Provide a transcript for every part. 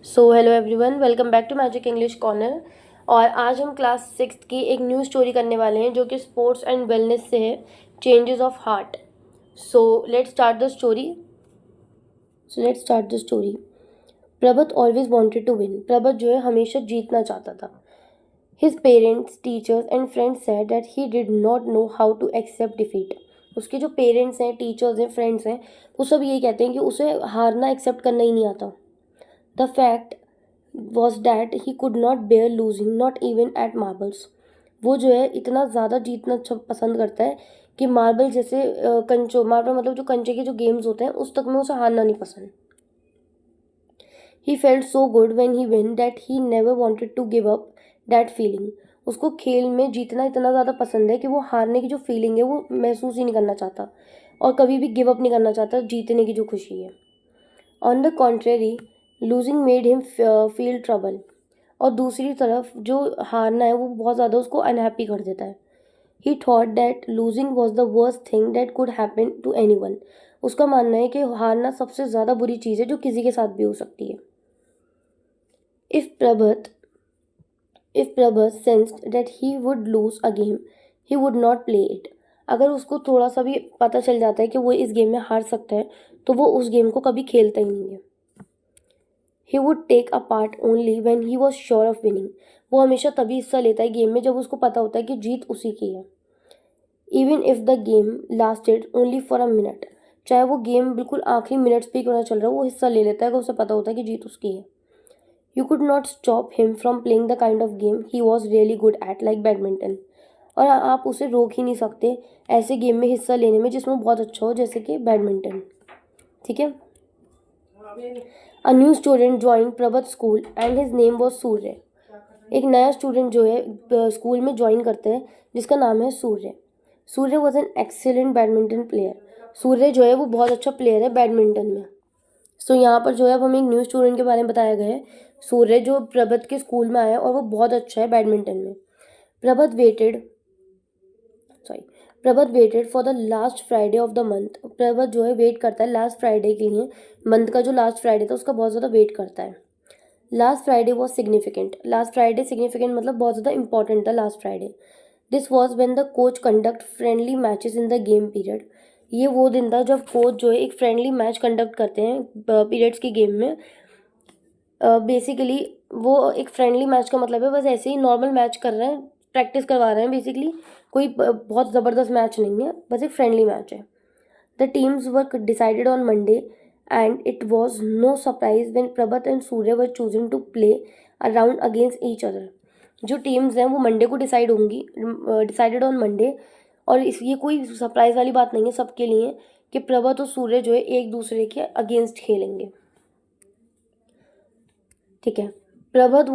So hello everyone, welcome back to Magic English Corner. और आज हम क्लास 6 की एक न्यू स्टोरी करने वाले हैं जो कि स्पोर्ट्स एंड वेलनेस से है, changes of heart. So let's start the story. Prabhat always wanted to win. Prabhat जो है हमेशा जीतना चाहता था। His parents, teachers and friends said that he did not know how to accept defeat. उसके जो पेरेंट्स हैं, टीचर्स हैं, फ्रेंड्स हैं, वो सब यही कहते हैं कि उसे हारना एक्सेप्ट करना ही नहीं आता। The fact was that he could not bear losing, not even at marbles. वो जो है इतना ज़्यादा जीतना पसंद करता है कि मार्बल जैसे कंचो, मार्बल मतलब जो कंचे के जो गेम्स होते हैं उस तक में उसे हारना नहीं पसंद। He felt so good when he win that he never wanted to give up that feeling. उसको खेल में जीतना इतना ज़्यादा पसंद है कि वो हारने की जो फीलिंग है वो महसूस ही नहीं करना चाहता और कभी भी गिव अप नहीं करना चाहता जीतने की जो खुशी है। On the contrary, losing made him feel trouble. और दूसरी तरफ जो हारना है वो बहुत ज़्यादा उसको अनहैप्पी कर देता है। He thought that losing was the worst thing that could happen to anyone. उसका मानना है कि हारना सबसे ज़्यादा बुरी चीज़ है जो किसी के साथ भी हो सकती है। If Prabhat sensed that he would lose a game, he would not play it. अगर उसको थोड़ा सा भी पता चल जाता है कि वो इस गेम में हार सकता है तो वो उस गेम को कभी खेलता ही नहीं है। He would take a part only when he was sure of winning. वो हमेशा तभी हिस्सा लेता है गेम में जब उसको पता होता है कि जीत उसी की है। Even if the game lasted only for a minute. चाहे वो गेम बिल्कुल आखिरी मिनट्स पे क्यों ना चल रहा हो, वो हिस्सा ले लेता है अगर उसे पता होता है कि जीत उसकी है। You could not stop him from playing the kind of game he was really good at, like badminton. और आप उसे रोक ही नहीं सकते ऐसे गेम में हिस्सा लेने में जिसमें बहुत अच्छा हो, जैसे कि बैडमिंटन। ठीक है। A new student join Prabhat school and his name was Surya. एक नया स्टूडेंट जो है स्कूल में ज्वाइन करते हैं जिसका नाम है Surya. Surya was an excellent badminton player. Surya जो है वो बहुत अच्छा प्लेयर है बैडमिंटन में। सो यहाँ पर जो है अब हमें एक न्यू स्टूडेंट के बारे में बताया गया है, सूर्य, जो प्रभत के स्कूल में आया है और वो बहुत अच्छा है बैडमिंटन में। Prabhat waited sorry Prabhat waited for the last Friday of the month. Prabhat जो है वेट करता है लास्ट फ्राइडे के लिए। मंथ का जो लास्ट फ्राइडे था उसका बहुत ज़्यादा वेट करता है। Last Friday was significant. Last Friday significant मतलब बहुत ज़्यादा इंपॉर्टेंट था last Friday. This was when the coach conduct friendly matches in the game period. ये वो दिन था जब कोच जो है एक फ्रेंडली मैच कंडक्ट करते हैं पीरियड्स की गेम में। बेसिकली वो एक फ्रेंडली मैच का मतलब है बस ऐसे ही नॉर्मल मैच कर रहे हैं, प्रैक्टिस करवा रहे हैं बेसिकली। कोई बहुत ज़बरदस्त मैच नहीं है, बस एक फ्रेंडली मैच है। The teams were decided on Monday and it was no surprise when Prabhat and Surya were chosen to play around against each other. जो टीम्स हैं वो मंडे को डिसाइडेड ऑन मंडे। और इस ये कोई सरप्राइज वाली बात नहीं है सबके लिए कि प्रभत और सूर्य जो है एक दूसरे के अगेंस्ट खेलेंगे। ठीक है। Prabhat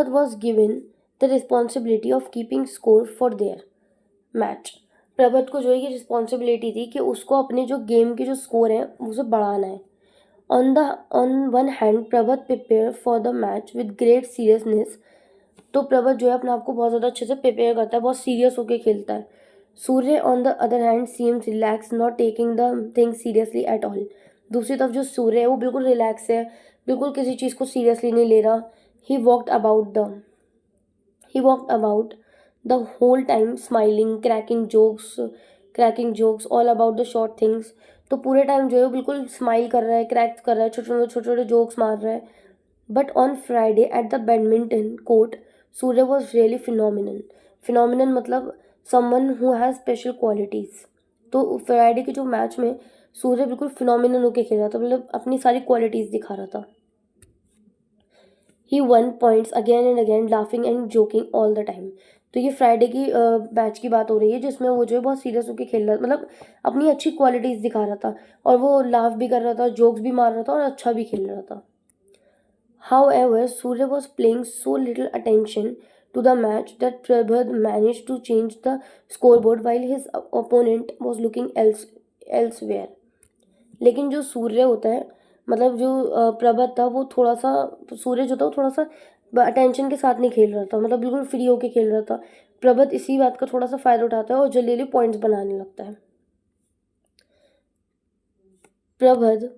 was given the responsibility of keeping score for their match. Prabhat को जो है ये रिस्पॉन्सिबिलिटी थी कि उसको अपने जो गेम के जो स्कोर हैं उसे बढ़ाना है। On one hand Prabhat prepare for the match with great seriousness. तो प्रभत जो है अपने आप को बहुत ज़्यादा अच्छे से प्रिपेयर करता है, बहुत सीरियस होकर खेलता है। Surya on the other hand seems relax, not taking the thing seriously at all. दूसरी तरफ जो सूर्य है वो बिल्कुल रिलैक्स है, बिल्कुल किसी चीज़ को सीरियसली नहीं ले रहा। He walked about the whole time smiling, cracking jokes all about the short things. तो पूरे टाइम जो है वो बिल्कुल स्माइल कर रहा है, क्रैक कर रहा है, छोटे छोटे जोक्स मार रहा है। But on Friday at the badminton court, Surya was really phenomenon मतलब someone who has special qualities. तो फ्राइडे के जो मैच में सूर्य बिल्कुल फिनोमिनन होके खेल रहा था, मतलब अपनी सारी क्वालिटीज़ दिखा रहा था। He won points again and again, laughing and joking all the time. तो ये फ्राइडे की मैच की बात हो रही है जिसमें वो जो है बहुत सीरियस होकर खेल रहा था, मतलब अपनी अच्छी क्वालिटीज़ दिखा रहा था और वो लाफ भी कर रहा था, जोक्स भी मार रहा था और अच्छा भी खेल रहा था। However, Surya was paying so little attention to the match that Prabhat managed to change the scoreboard while his opponent was looking elsewhere. लेकिन जो सूर्य होता है, मतलब जो प्रभात था, वो थोड़ा सा, सूर्य जो था वो थोड़ा सा अटेंशन के साथ नहीं खेल रहा था, मतलब बिल्कुल फ्री होके खेल रहा था। प्रभात इसी बात का थोड़ा सा फ़ायदा उठाता है और जल्दी जल्दी पॉइंट्स बनाने लगता है। प्रभात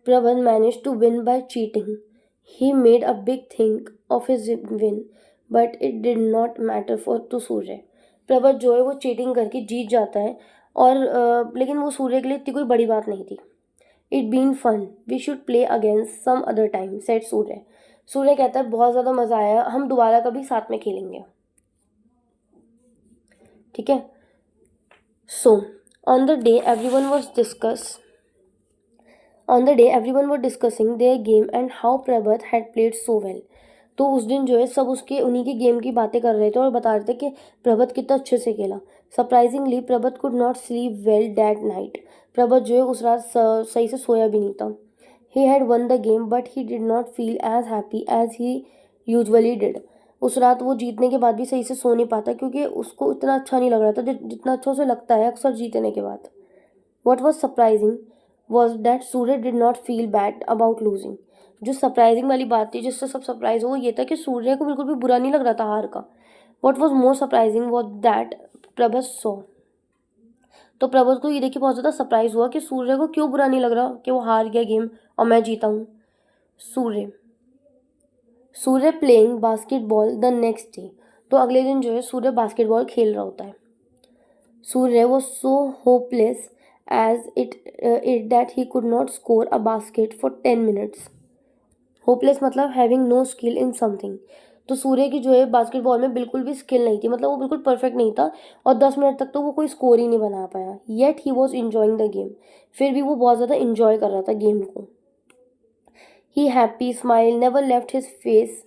Prabhat managed to win by cheating. He made a big thing of his win, but it did not matter for to सूर्य. प्रभात जो है वो चीटिंग करके जीत जाता है और लेकिन वो सूर्य के लिए इतनी कोई बड़ी बात नहीं थी. It been fun. We should play again some other time, said सूर्य. सूर्य कहता है बहुत ज़्यादा मज़ा आया, हम दोबारा कभी साथ में खेलेंगे. ठीक है. So on the day everyone was discussing their game and how Prabhat had played so well. तो उस दिन जो है सब उसके उन्हीं की गेम की बातें कर रहे थे और बता रहे थे कि प्रभात कितना अच्छे से खेला. Surprisingly Prabhat could not sleep well that night. Prabhat जो है उस रात सही से सोया भी नहीं था. He had won the game but he did not feel as happy as he usually did. उस रात वो जीतने के बाद भी सही से सो नहीं पाता क्योंकि उसको इतना अच्छा नहीं लग रहा था जितना अच्छा उसे लगता है अक्सर जीतने के बाद. What was surprising was that Surya did not feel bad about losing. जो सरप्राइजिंग वाली बात थी जिससे सब सरप्राइज हो वो ये था कि सूर्य को बिल्कुल भी बुरा नहीं लग रहा था हार का. What was more surprising was that Prabhat saw. तो प्रभात को ये देखिए बहुत ज़्यादा सरप्राइज हुआ कि सूर्य को क्यों बुरा नहीं लग रहा कि वो हार गया गेम और मैं जीता हूँ. Surya playing basketball the next day. तो अगले दिन जो है सूर्य बास्केटबॉल खेल रहा होता है. Surya was so hopeless as it that he could not score a basket for 10 minutes. Hopeless मतलब having no skill in something. तो सूर्य की जो है बास्केटबॉल में बिल्कुल भी स्किल नहीं थी, मतलब वो बिल्कुल परफेक्ट नहीं था और 10 मिनट तक तो वो कोई स्कोर ही नहीं बना पाया. Yet he was enjoying the game. फिर भी वो बहुत ज़्यादा इंजॉय कर रहा था गेम को. He happy smile never left his face.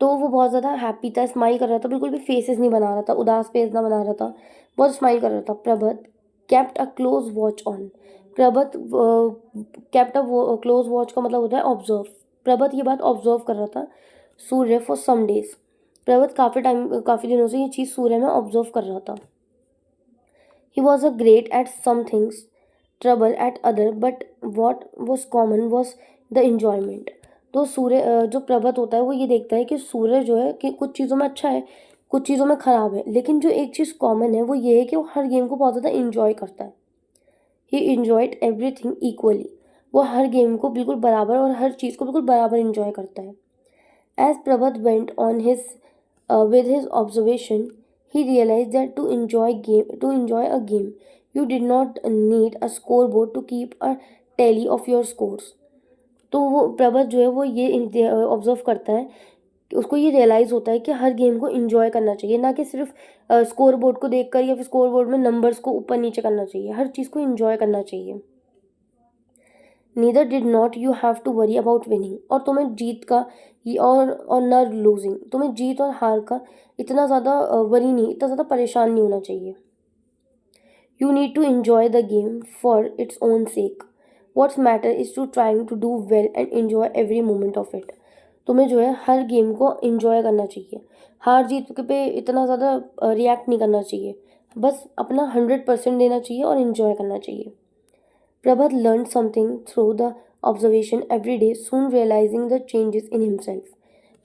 तो वो बहुत ज़्यादा हैप्पी था, स्माइल कर रहा था, बिल्कुल भी फेसेस नहीं बना रहा था, उदास फेस ना बना रहा था, बहुत स्माइल कर रहा था. Prabhat kept a close watch on. Prabhat kept a close watch का मतलब होता है ऑब्जर्व. प्रभात ये बात ऑब्जर्व कर रहा था सूर्य फॉर सम डेज. प्रभात काफ़ी दिनों से ये चीज़ सूर्य में ऑब्जर्व कर रहा था. He was a great at some things trouble at other but what was common was the enjoyment. तो सूर्य जो प्रभात होता है वो ये देखता है कि सूर्य जो है कि कुछ चीज़ों में अच्छा है कुछ चीज़ों में ख़राब है, लेकिन जो एक चीज़ कॉमन है वो ये है कि वो हर गेम को बहुत ज़्यादा इन्जॉय करता है. ही इन्जॉयड एवरीथिंग इक्वली. वो हर गेम को बिल्कुल बराबर और हर चीज़ को बिल्कुल बराबर इन्जॉय करता है. As Prabhat went on with his observation, he realized that to enjoy a game, you did not need a scoreboard to keep a tally of your scores. तो वो प्रभात जो है वो ये ऑब्जर्व करता है, उसको ये रियलाइज़ होता है कि हर गेम को इन्जॉय करना चाहिए, ना कि सिर्फ स्कोर बोर्ड को देखकर या फिर स्कोर बोर्ड में नंबर्स को ऊपर नीचे करना चाहिए. हर चीज़ को इन्जॉय करना चाहिए. Neither did not you have to worry about winning. और तुम्हें जीत का और न लूजिंग, तुम्हें जीत और हार का इतना ज़्यादा वरी नहीं, इतना ज़्यादा परेशान नहीं होना चाहिए. You need to enjoy the game for its own sake. What's matter is to trying to do well and enjoy every moment of it. तुम्हें जो है हर गेम को इन्जॉय करना चाहिए, हार जीत के पे इतना ज़्यादा रिएक्ट नहीं करना चाहिए, बस अपना 100% देना चाहिए और इन्जॉय करना चाहिए. Prabhat learned something through the observation every day, soon realizing the changes in himself.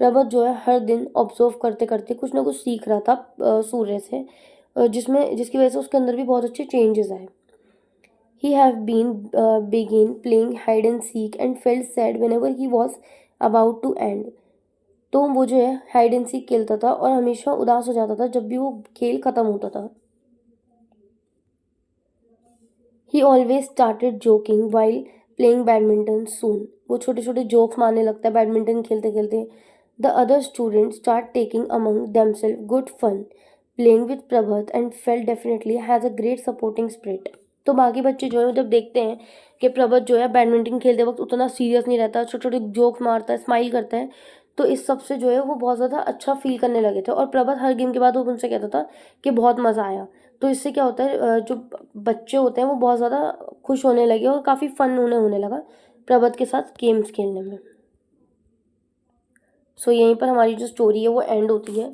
प्रभात जो है हर दिन ऑब्जर्व करते करते कुछ ना कुछ सीख रहा था सूर्य से, जिसकी वजह से उसके अंदर भी बहुत अच्छे चेंजेस आए. He have been began playing hide and seek and felt sad whenever he was about to end. तो वो जो है हाइड एंड सीक खेलता था और हमेशा उदास हो जाता था जब भी वो खेल ख़त्म होता था. He always started joking while playing badminton soon. वो छोटे छोटे जोक्स मारने लगता है बैडमिंटन खेलते खेलते. The other students start taking among themselves good fun playing with Prabhat and felt definitely has a great supporting spirit. तो बाकी बच्चे जो है जब देखते हैं कि प्रभात जो है बैडमिंटन खेलते वक्त उतना सीरियस नहीं रहता, छोटे छोटे जोक्स मारता है, स्माइल करता है, तो इस सब से जो है वो बहुत ज़्यादा अच्छा फील करने लगे थे. और प्रभात हर गेम के बाद वो उनसे कहता था कि बहुत मज़ा आया. तो इससे क्या होता है जो बच्चे होते हैं वो बहुत ज़्यादा खुश होने लगे और काफ़ी फ़न उन्हें होने लगा प्रभात के साथ गेम्स खेलने में. सो यहीं पर हमारी जो स्टोरी है वो एंड होती है.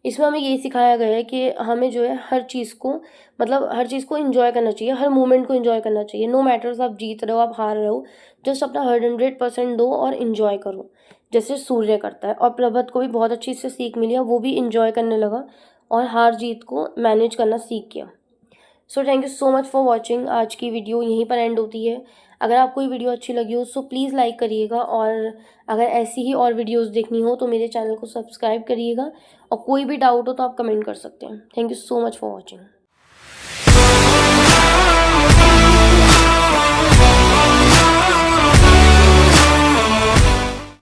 इसमें हमें यही सिखाया गया है कि हमें जो है हर चीज़ को मतलब हर चीज़ को इन्जॉय करना चाहिए, हर मोमेंट को इन्जॉय करना चाहिए. नो मैटर्स आप जीत रहे हो आप हार रहे हो, जस्ट अपना 100% दो और इन्जॉय करो जैसे सूर्य करता है. और प्रभात को भी बहुत अच्छी इससे सीख मिली और वो भी इन्जॉय करने लगा और हार जीत को मैनेज करना सीख गया. So thank you so much for watching. आज की वीडियो यहीं पर एंड होती है। अगर आपको ये वीडियो अच्छी लगी हो सो प्लीज़ लाइक करिएगा, और अगर ऐसी ही और वीडियोस देखनी हो तो मेरे चैनल को सब्सक्राइब करिएगा, और कोई भी डाउट हो तो आप कमेंट कर सकते हैं। Thank you so much for watching.